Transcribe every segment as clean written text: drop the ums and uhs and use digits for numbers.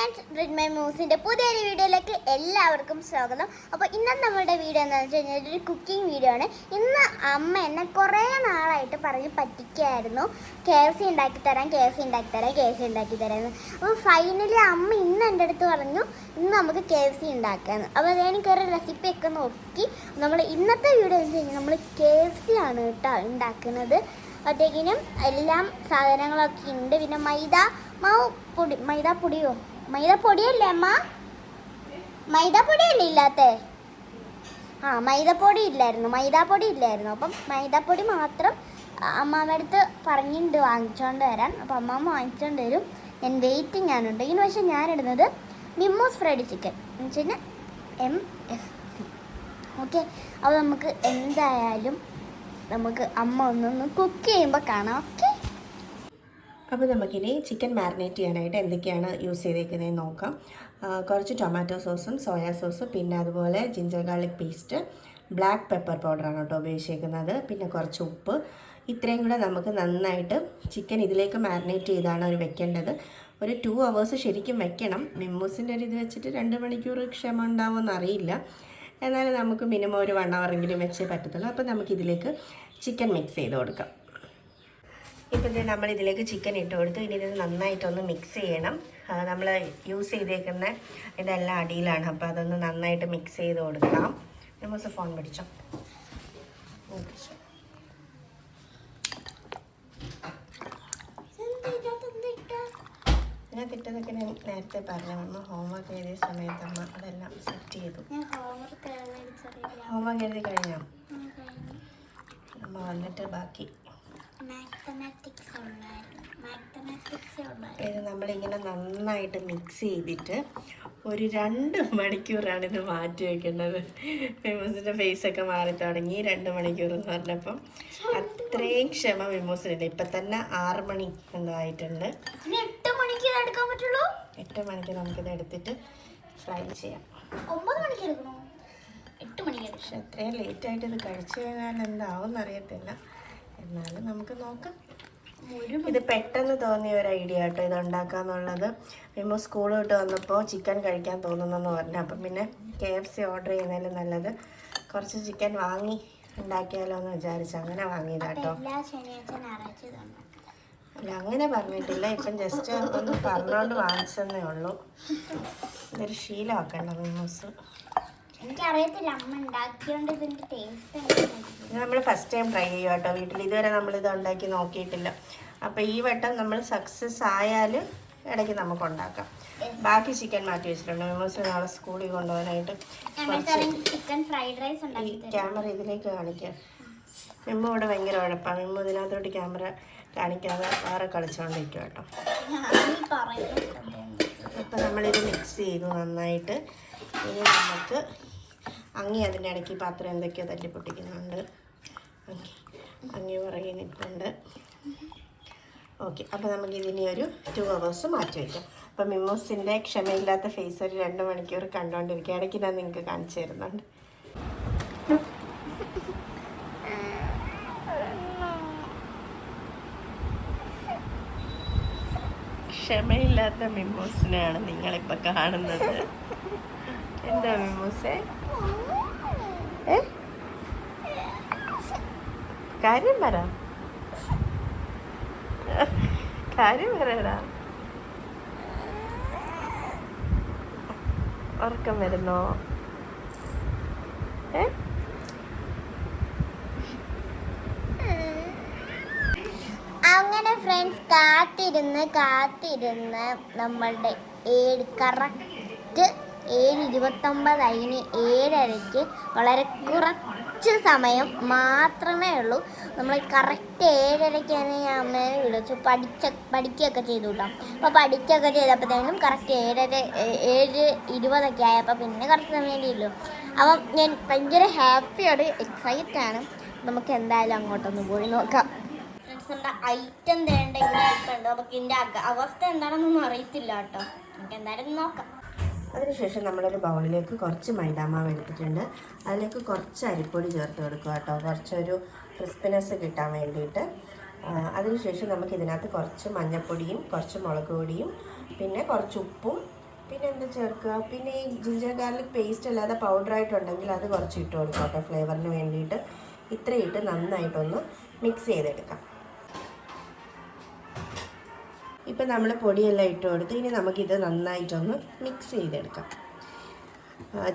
Friends, ബ്രിഡ് my മൂസിൻ്റെ പുതിയൊരു വീഡിയോയിലേക്ക് എല്ലാവർക്കും സ്വാഗതം. അപ്പോൾ ഇന്നത്തെ നമ്മുടെ വീഡിയോ എന്താണെന്ന് വെച്ച് കഴിഞ്ഞാൽ ഒരു കുക്കിംഗ് വീഡിയോ ആണ്. ഇന്ന് അമ്മ എന്നെ കുറേ നാളായിട്ട് പറഞ്ഞ് പറ്റിക്കായിരുന്നു, KFC ഉണ്ടാക്കി തരാം എന്ന്. അപ്പോൾ ഫൈനലി അമ്മ ഇന്ന് എൻ്റെ അടുത്ത് പറഞ്ഞു ഇന്ന് നമുക്ക് KFC ഉണ്ടാക്കാമെന്ന്. അപ്പോൾ എനിക്കൊരു റെസിപ്പിയൊക്കെ നോക്കി നമ്മൾ ഇന്നത്തെ വീഡിയോ എന്ന് വെച്ച് കഴിഞ്ഞാൽ നമ്മൾ KFC ആണ് കേട്ടോ ഉണ്ടാക്കുന്നത്. അപ്പോഴത്തേക്കിനും എല്ലാം സാധനങ്ങളൊക്കെ ഉണ്ട്. പിന്നെ മൈദാപ്പൊടിയല്ലേ അമ്മ? മൈദാപ്പൊടിയല്ലേ ഇല്ലാത്തേ? മൈദാപ്പൊടി ഇല്ലായിരുന്നു. അപ്പം മൈദാപ്പൊടി മാത്രം അമ്മാമ്മ അടുത്ത് പറഞ്ഞിട്ടുണ്ട് വാങ്ങിച്ചോണ്ട് വരാൻ. അപ്പം അമ്മാമ്മ വാങ്ങിച്ചോണ്ട് വരും. ഞാൻ വെയിറ്റിംഗ് ആണ് കേട്ടോ. ഇതിന് പക്ഷേ ഞാനിടുന്നത് മിമ്മോസ് ഫ്രൈഡ് ചിക്കൻ എന്ന് വെച്ച് കഴിഞ്ഞാൽ MFC. ഓക്കെ, അപ്പോൾ നമുക്ക് എന്തായാലും അമ്മ ഒന്നൊന്ന് കുക്ക് ചെയ്യുമ്പോൾ കാണാം. ഓക്കെ, അപ്പോൾ നമുക്കിനി ചിക്കൻ മാരിനേറ്റ് ചെയ്യാനായിട്ട് എന്തൊക്കെയാണ് യൂസ് ചെയ്തേക്കുന്നതെന്ന് നോക്കാം. കുറച്ച് ടൊമാറ്റോ സോസും സോയാ സോസും, പിന്നെ അതുപോലെ ginger garlic paste, black pepper പൗഡറാണ് കേട്ടോ ഉപയോഗിച്ചേക്കുന്നത്. പിന്നെ കുറച്ച് ഉപ്പ്. ഇത്രയും കൂടെ നമുക്ക് നന്നായിട്ട് ചിക്കൻ ഇതിലേക്ക് മാരിനേറ്റ് ചെയ്താണ് വെക്കേണ്ടത്. ഒരു 2 hours ശരിക്കും വെക്കണം. മിമ്മൂസിൻ്റെ ഒരു ഇത് വെച്ചിട്ട് 2 മണിക്കൂർ ക്ഷമ ഉണ്ടാവുമെന്ന് അറിയില്ല. എന്നാലും നമുക്ക് മിനിമം ഒരു 1 hour എങ്കിലും വെച്ചേ പറ്റത്തുള്ളൂ. അപ്പോൾ നമുക്കിതിലേക്ക് ചിക്കൻ മിക്സ് ചെയ്ത് കൊടുക്കാം. ഇപ്പം നമ്മൾ ഇതിലേക്ക് ചിക്കൻ ഇട്ട് കൊടുത്തു. ഇനി ഇത് നന്നായിട്ടൊന്ന് മിക്സ് ചെയ്യണം. നമ്മൾ യൂസ് ചെയ്തേക്കുന്ന ഇതെല്ലാം അടിയിലാണ്, അപ്പോൾ അതൊന്ന് നന്നായിട്ട് മിക്സ് ചെയ്ത് കൊടുക്കാം. നമുക്ക് ഫോൺ പിടിച്ചോ. ഇതിനകത്തിട്ടതൊക്കെ ഞാൻ നേരത്തെ പറഞ്ഞു. അമ്മ ഹോംവർക്ക് എഴുതിയ സമയത്ത് അമ്മ അതെല്ലാം സെറ്റ് ചെയ്തു. ഹോംവർക്ക് എഴുതി കഴിഞ്ഞോ? അമ്മ വന്നിട്ട് ബാക്കി ഇത് നമ്മളിങ്ങനെ നന്നായിട്ട് മിക്സ് ചെയ്തിട്ട് ഒരു 2 മണിക്കൂറാണ് ഇത് മാറ്റി വയ്ക്കേണ്ടത്. മിമ്മൂസിൻ്റെ ഫേസൊക്കെ മാറി തുടങ്ങി. 2 മണിക്കൂർ എന്ന് പറഞ്ഞപ്പം അത്രയും ക്ഷമ മിമ്മൂസിനുണ്ട്. ഇപ്പം തന്നെ 6 മണി എന്തായിട്ടുണ്ട്. 8 മണിക്ക് എടുക്കാൻ പറ്റുള്ളൂ. 8 മണിക്ക് നമുക്കിത് എടുത്തിട്ട് ഫ്രൈ ചെയ്യാം. 9 മണിക്ക് എടുക്കണോ? 8 മണിക്ക്. പക്ഷെ അത്രയും ലേറ്റായിട്ട് ഇത് കഴിച്ചു കഴിഞ്ഞാൽ എന്താവും അറിയത്തില്ല. എന്നാലും നമുക്ക് നോക്കാം. ഇത് പെട്ടെന്ന് തോന്നിയ ഒരു ഐഡിയ കേട്ടോ ഇത് ഉണ്ടാക്കാന്നുള്ളത്. മിമ്മു സ്കൂൾ വിട്ട് വന്നപ്പോൾ ചിക്കൻ കഴിക്കാൻ തോന്നുന്നെന്ന് പറഞ്ഞു. അപ്പം പിന്നെ KFC ഓർഡർ ചെയ്യുന്നതിലും നല്ലത് കുറച്ച് ചിക്കൻ വാങ്ങി ഉണ്ടാക്കിയാലോ എന്ന് വിചാരിച്ചു. അങ്ങനെ വാങ്ങിയതാട്ടോ. അല്ല, അങ്ങനെ പറഞ്ഞിട്ടില്ല. ഇപ്പം ജസ്റ്റ് ഒന്ന് പറഞ്ഞോണ്ട് വാങ്ങിച്ചെന്നേ ഉള്ളൂ. ഇതൊരു ശീലമാക്കണ്ട മിമ്മൂസ്. എനിക്കറിയത്തില്ല അമ്മ ഉണ്ടാക്കിയോണ്ട് ഇതിൻ്റെ ടേസ്റ്റ്. ഇത് നമ്മൾ ഫസ്റ്റ് ടൈം ട്രൈ ചെയ്യുക കേട്ടോ വീട്ടിൽ. ഇതുവരെ നമ്മളിത് ഉണ്ടാക്കി നോക്കിയിട്ടില്ല. അപ്പോൾ ഈ വട്ടം നമ്മൾ സക്സസ് ആയാൽ ഇടയ്ക്ക് നമുക്ക് ഉണ്ടാക്കാം. ബാക്കി ചിക്കൻ മാറ്റി വെച്ചിട്ടുണ്ട്. മിമ്മൂസ് നാളെ സ്കൂളിൽ കൊണ്ടുപോകാനായിട്ട്. ഈ ക്യാമറ ഇതിലേക്ക് കാണിക്കാം. മിമ്മു ഇവിടെ ഭയങ്കര ഉഴപ്പാണ്. മിമ്മു ഇതിനകത്തോട്ട് ക്യാമറ കാണിക്കാതെ വേറെ കളിച്ചുകൊണ്ടിരിക്കും കേട്ടോ. അപ്പോൾ നമ്മളിത് മിക്സ് ചെയ്തു നന്നായിട്ട്. ഇനി നമുക്ക് അതിൻ്റെ ഇടയ്ക്ക് പാത്രം എന്തൊക്കെയോ തല്ലിപ്പൊട്ടിക്കുന്നുണ്ട്. അങ്ങി പുറകെ നിൽക്കുന്നുണ്ട്. ഓക്കെ, അപ്പോൾ നമുക്ക് ഇതിനി ഒരു 2 hours മാറ്റി വയ്ക്കാം. അപ്പോൾ മിമ്മൂസിൻ്റെ ക്ഷമയില്ലാത്ത ഫേസ് ഒരു 2 മണിക്കൂർ കണ്ടുകൊണ്ടിരിക്കുക. ഇടയ്ക്ക് ഞാൻ നിങ്ങൾക്ക് കാണിച്ചു തരുന്നുണ്ട്. ക്ഷമയില്ലാത്ത മിമ്മൂസിനെയാണ് നിങ്ങളിപ്പോൾ കാണുന്നത്. എന്താ മിമ്മൂസേ? കാര്യം പറയടാ. ഉറക്കം വരുന്നോ? അങ്ങനെ ഫ്രണ്ട്സ് കാത്തിരുന്ന് നമ്മളുടെ കറക്റ്റ് 7:29 അതിന് 7:30 വളരെ കുറച്ച് സമയം മാത്രമേ ഉള്ളൂ. നമ്മൾ കറക്റ്റ് 7:30 ഞാൻ അമ്മയെ വിളിച്ചു പഠിക്കുകയൊക്കെ ചെയ്തു കേട്ടോ. അപ്പോൾ പഠിക്കുകയൊക്കെ ചെയ്തപ്പോഴത്തേനും കറക്റ്റ് 7:20 ആയപ്പോൾ പിന്നെ കുറച്ച് സമയമേ ഉള്ളൂ. അപ്പം ഞാൻ ഭയങ്കര ഹാപ്പിയാണ്, എക്സൈറ്റാണ്. നമുക്ക് എന്തായാലും അങ്ങോട്ടൊന്ന് പോയി നോക്കാം. ഫ്രണ്ട്സിൻ്റെ ഐറ്റം തേണ്ട ഇവിടെ ഉണ്ട്. നമുക്ക് ഇതിൻ്റെ അവസ്ഥ എന്താണെന്നൊന്നും അറിയത്തില്ല കേട്ടോ. നമുക്ക് എന്തായാലും നോക്കാം. അതിനുശേഷം നമ്മളൊരു ബൗളിലേക്ക് കുറച്ച് മൈദാമാവ് എടുത്തിട്ടുണ്ട്. അതിലേക്ക് കുറച്ച് അരിപ്പൊടി ചേർത്ത് കൊടുക്കുക കേട്ടോ, കുറച്ചൊരു ക്രിസ്പിനെസ് കിട്ടാൻ വേണ്ടിയിട്ട്. അതിനുശേഷം നമുക്ക് ഇതിനകത്ത് കുറച്ച് മഞ്ഞൾപ്പൊടിയും കുറച്ച് മുളക് പൊടിയും പിന്നെ കുറച്ച് ഉപ്പും പിന്നെ എന്താ ചേർക്കുക, പിന്നെ ഈ ജിഞ്ചർ ഗാർലിക് പേസ്റ്റ് അല്ലാതെ പൗഡറായിട്ടുണ്ടെങ്കിൽ അത് കുറച്ച് ഇട്ട് കൊടുക്കാം കേട്ടോ ഫ്ലേവറിന് വേണ്ടിയിട്ട്. ഇത്രയും ഇട്ട് നന്നായിട്ടൊന്ന് മിക്സ് ചെയ്തെടുക്കാം. ഇപ്പം നമ്മൾ പൊടിയെല്ലാം ഇട്ട് കൊടുത്ത് ഇനി നമുക്കിത് നന്നായിട്ടൊന്ന് മിക്സ് ചെയ്തെടുക്കാം.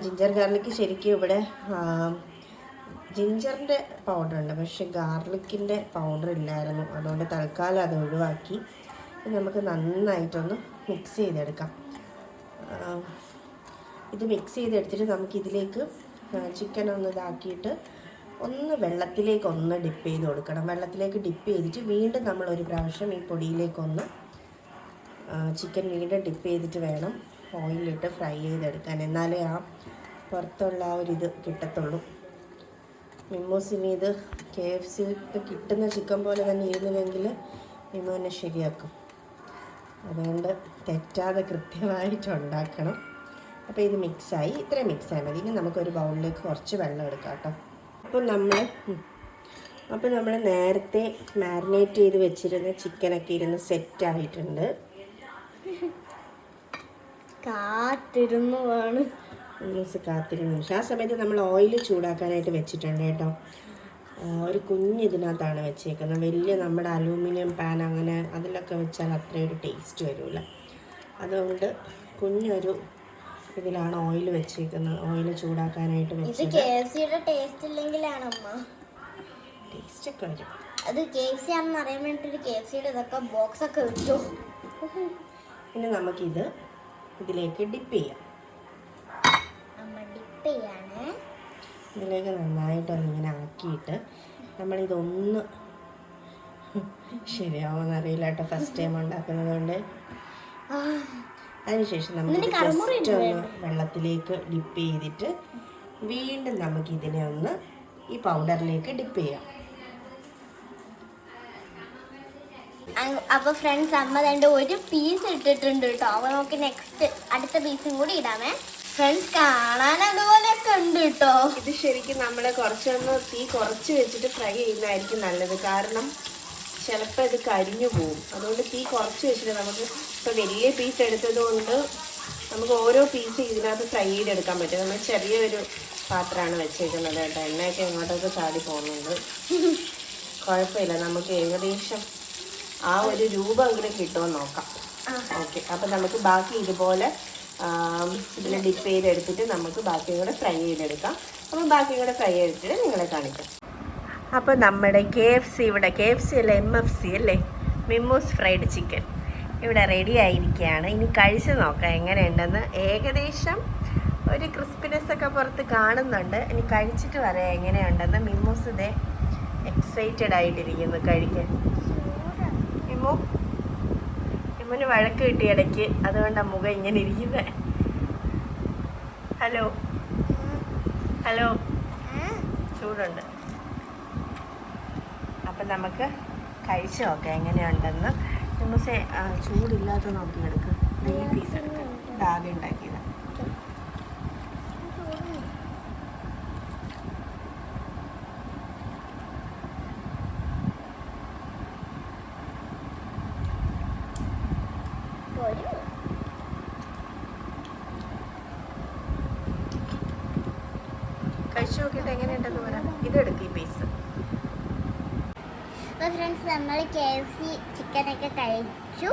ജിഞ്ചർ ഗാർലിക്ക് ശരിക്കും ഇവിടെ ജിഞ്ചറിൻ്റെ പൗഡറുണ്ട്, പക്ഷേ ഗാർലിക്കിൻ്റെ പൗഡർ ഇല്ലായിരുന്നു. അതുകൊണ്ട് തൽക്കാലം അത് ഒഴിവാക്കി. നമുക്ക് നന്നായിട്ടൊന്ന് മിക്സ് ചെയ്തെടുക്കാം. ഇത് മിക്സ് ചെയ്തെടുത്തിട്ട് നമുക്കിതിലേക്ക് ചിക്കൻ ഒന്ന് ഇതാക്കിയിട്ട് ഒന്ന് വെള്ളത്തിലേക്കൊന്ന് ഡിപ്പ് ചെയ്ത് കൊടുക്കണം. വെള്ളത്തിലേക്ക് ഡിപ്പ് ചെയ്തിട്ട് വീണ്ടും നമ്മളൊരു പ്രാവശ്യം ഈ പൊടിയിലേക്കൊന്ന് ചിക്കൻ വീണ്ടും ഡിപ്പ് ചെയ്തിട്ട് വേണം ഓയിലിട്ട് ഫ്രൈ ചെയ്തെടുക്കാൻ. എന്നാലേ ആ പുറത്തുള്ള ആ ഒരു ഇത് കിട്ടത്തുള്ളൂ. മിമ്മൂസിന് ഇത് KFC കിട്ടുന്ന ചിക്കൻ പോലെ തന്നെ ഇരുന്നുവെങ്കിൽ മിമ്മു എന്നെ ശരിയാക്കും. അതുകൊണ്ട് തെറ്റാതെ കൃത്യമായിട്ട് ഉണ്ടാക്കണം. അപ്പോൾ ഇത് മിക്സായി, ഇത്രയും മിക്സായി മതി. ഇനി നമുക്കൊരു ബൗളിലേക്ക് കുറച്ച് വെള്ളം എടുക്കാം കേട്ടോ. അപ്പോൾ നമ്മൾ നേരത്തെ മാരിനേറ്റ് ചെയ്ത് വെച്ചിരുന്ന ചിക്കനൊക്കെ ഇരുന്ന് സെറ്റായിട്ടുണ്ട്. കാത്തിരുന്നതാണ് കാത്തിരുന്നു. ആ സമയത്ത് നമ്മൾ ഓയിൽ ചൂടാക്കാനായിട്ട് വെച്ചിട്ടുണ്ട് കേട്ടോ. ഒരു കുഞ്ഞ് ഇതിനകത്താണ് വെച്ചേക്കുന്നത്. വലിയ നമ്മുടെ അലൂമിനിയം പാൻ അങ്ങനെ അതിലൊക്കെ വെച്ചാൽ അത്രയൊരു ടേസ്റ്റ് വരില്ല. അതുകൊണ്ട് കുഞ്ഞൊരു ഇതിലാണ് ഓയിൽ വെച്ചേക്കുന്നത്. ഓയിൽ ചൂടാക്കാനായിട്ട് വെച്ചത്. ടേസ്റ്റ് ഇല്ലെങ്കിലാണ് ടേസ്റ്റ് ഒക്കെ വരും. അത് KFC ആണെന്ന് അറിയാൻ വേണ്ടിയിട്ട് KFCയുടെ ഇതൊക്കെ ബോക്സ് ഒക്കെ വെച്ചു. പിന്നെ നമുക്കിത് ഇതിലേക്ക് ഡിപ്പ് ചെയ്യാം. ഇതിലേക്ക് നന്നായിട്ടൊന്നിങ്ങനെ ആക്കിയിട്ട് നമ്മളിതൊന്ന് ശരിയാവുമെന്ന് അറിയില്ല കേട്ടോ, ഫസ്റ്റ് ടൈം ഉണ്ടാക്കുന്നത് കൊണ്ട്. അതിനുശേഷം നമുക്ക് ജസ്റ്റ് ഒന്ന് വെള്ളത്തിലേക്ക് ഡിപ്പ് ചെയ്തിട്ട് വീണ്ടും നമുക്കിതിനെ ഒന്ന് ഈ പൗഡറിലേക്ക് ഡിപ്പ് ചെയ്യാം. അപ്പോൾ ഫ്രണ്ട്സ്, അമ്മ രണ്ട് ഒരു പീസ് ഇട്ടിട്ടുണ്ട് കേട്ടോ. അപ്പോൾ നമുക്ക് നെക്സ്റ്റ് അടുത്ത പീസും കൂടി ഇടാമേ. ഫ്രണ്ട്സ്, കാണാൻ അതുപോലെയൊക്കെ ഉണ്ട് കേട്ടോ. ഇത് ശരിക്കും നമ്മൾ കുറച്ചൊന്ന് തീ കുറച്ച് വെച്ചിട്ട് ഫ്രൈ ചെയ്യുന്നതായിരിക്കും നല്ലത്. കാരണം ചിലപ്പോൾ ഇത് കരിഞ്ഞു പോവും. അതുകൊണ്ട് തീ കുറച്ച് വെച്ചിട്ട് നമുക്ക് ഇപ്പോൾ വലിയ പീസ് എടുത്തത് കൊണ്ട് നമുക്ക് ഓരോ പീസ് ഇതിനകത്ത് ഫ്രൈ ചെയ്തെടുക്കാൻ പറ്റും. നമ്മൾ ചെറിയൊരു പാത്രമാണ് വെച്ചേക്കുന്നത് കേട്ടോ. എണ്ണയൊക്കെ എങ്ങോട്ടൊക്കെ ചാടി പോകുന്നുണ്ട്. കുഴപ്പമില്ല, നമുക്ക് ഏകദേശം ആ ഒരു രൂപമെങ്കിലും കിട്ടുമെന്ന് നോക്കാം. ഓക്കെ, അപ്പം നമുക്ക് ബാക്കി ഇതുപോലെ ഇതിൽ ഡിപ്പ് ചെയ്തെടുത്തിട്ട് നമുക്ക് ബാക്കിയും കൂടെ ഫ്രൈ ചെയ്തെടുക്കാം. അപ്പം ബാക്കിയും കൂടെ ഫ്രൈ ചെയ്തിട്ട് നിങ്ങളെ കാണിക്കാം. അപ്പോൾ നമ്മുടെ KFC ഇവിടെ, KFC അല്ല MFC അല്ലേ, മിമ്മൂസ് ഫ്രൈഡ് ചിക്കൻ ഇവിടെ റെഡി ആയിരിക്കുകയാണ്. ഇനി കഴിച്ച് നോക്കാം എങ്ങനെയുണ്ടെന്ന്. ഏകദേശം ഒരു ക്രിസ്പിനെസ് ഒക്കെ പുറത്ത് കാണുന്നുണ്ട്. ഇനി കഴിച്ചിട്ട് പറയാം എങ്ങനെയുണ്ടെന്ന്. മിമ്മൂസ് ഇതേ എക്സൈറ്റഡ് ആയിട്ടിരിക്കുന്നു കഴിക്കാൻ. മിമ്മുന് വഴക്ക് കിട്ടിയ ഇടയ്ക്ക്, അതുകൊണ്ടാണ് മുഖം ഇങ്ങനെ ഇരിക്കുന്നത്. ഹലോ ഹലോ, ചൂടുണ്ട്. അപ്പം നമുക്ക് കഴിച്ച് നോക്കാം എങ്ങനെയുണ്ടെന്ന്. മിമ്മൂസെ ചൂടില്ലാത്ത നോക്കിയെടുക്കുക. ഈ പീസ് എടുക്കുക, ആദ്യം ഉണ്ടാക്കിയത്. കഴിച്ചു നോക്കിയിട്ട് എങ്ങനെയുണ്ടെന്ന് പറയാം. ഇതെടുക്കും ഈ പീസ്. അപ്പോൾ ഫ്രണ്ട്സ്, നമ്മൾ KFC ചിക്കനൊക്കെ കഴിച്ചു.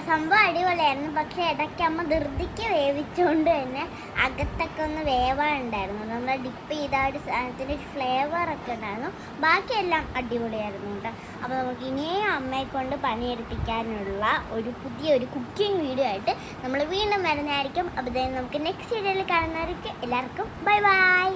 സംഭവം അടിപൊളിയായിരുന്നു. പക്ഷേ ഇടയ്ക്ക് അമ്മ ധൃതിക്ക് വേവിച്ചുകൊണ്ട് തന്നെ അകത്തൊക്കെ ഒന്ന് വേവാനുണ്ടായിരുന്നു. നമ്മൾ ഡിപ്പ് ചെയ്ത ആ ഒരു സാധനത്തിൻ്റെ ഒരു ഫ്ലേവറൊക്കെ ഉണ്ടായിരുന്നു. ബാക്കിയെല്ലാം അടിപൊളിയായിരുന്നു കേട്ടോ. അപ്പോൾ നമുക്ക് ഇനിയും അമ്മയെ കൊണ്ട് പണിയെടുപ്പിക്കാനുള്ള ഒരു പുതിയൊരു കുക്കിംഗ് വീഡിയോ ആയിട്ട് നമ്മൾ വീണ്ടും വരുന്നതായിരിക്കും. അപ്പോൾ നമുക്ക് നെക്സ്റ്റ് വീഡിയോയിൽ കാണുന്നവർക്ക് എല്ലാവർക്കും ബൈ ബൈ.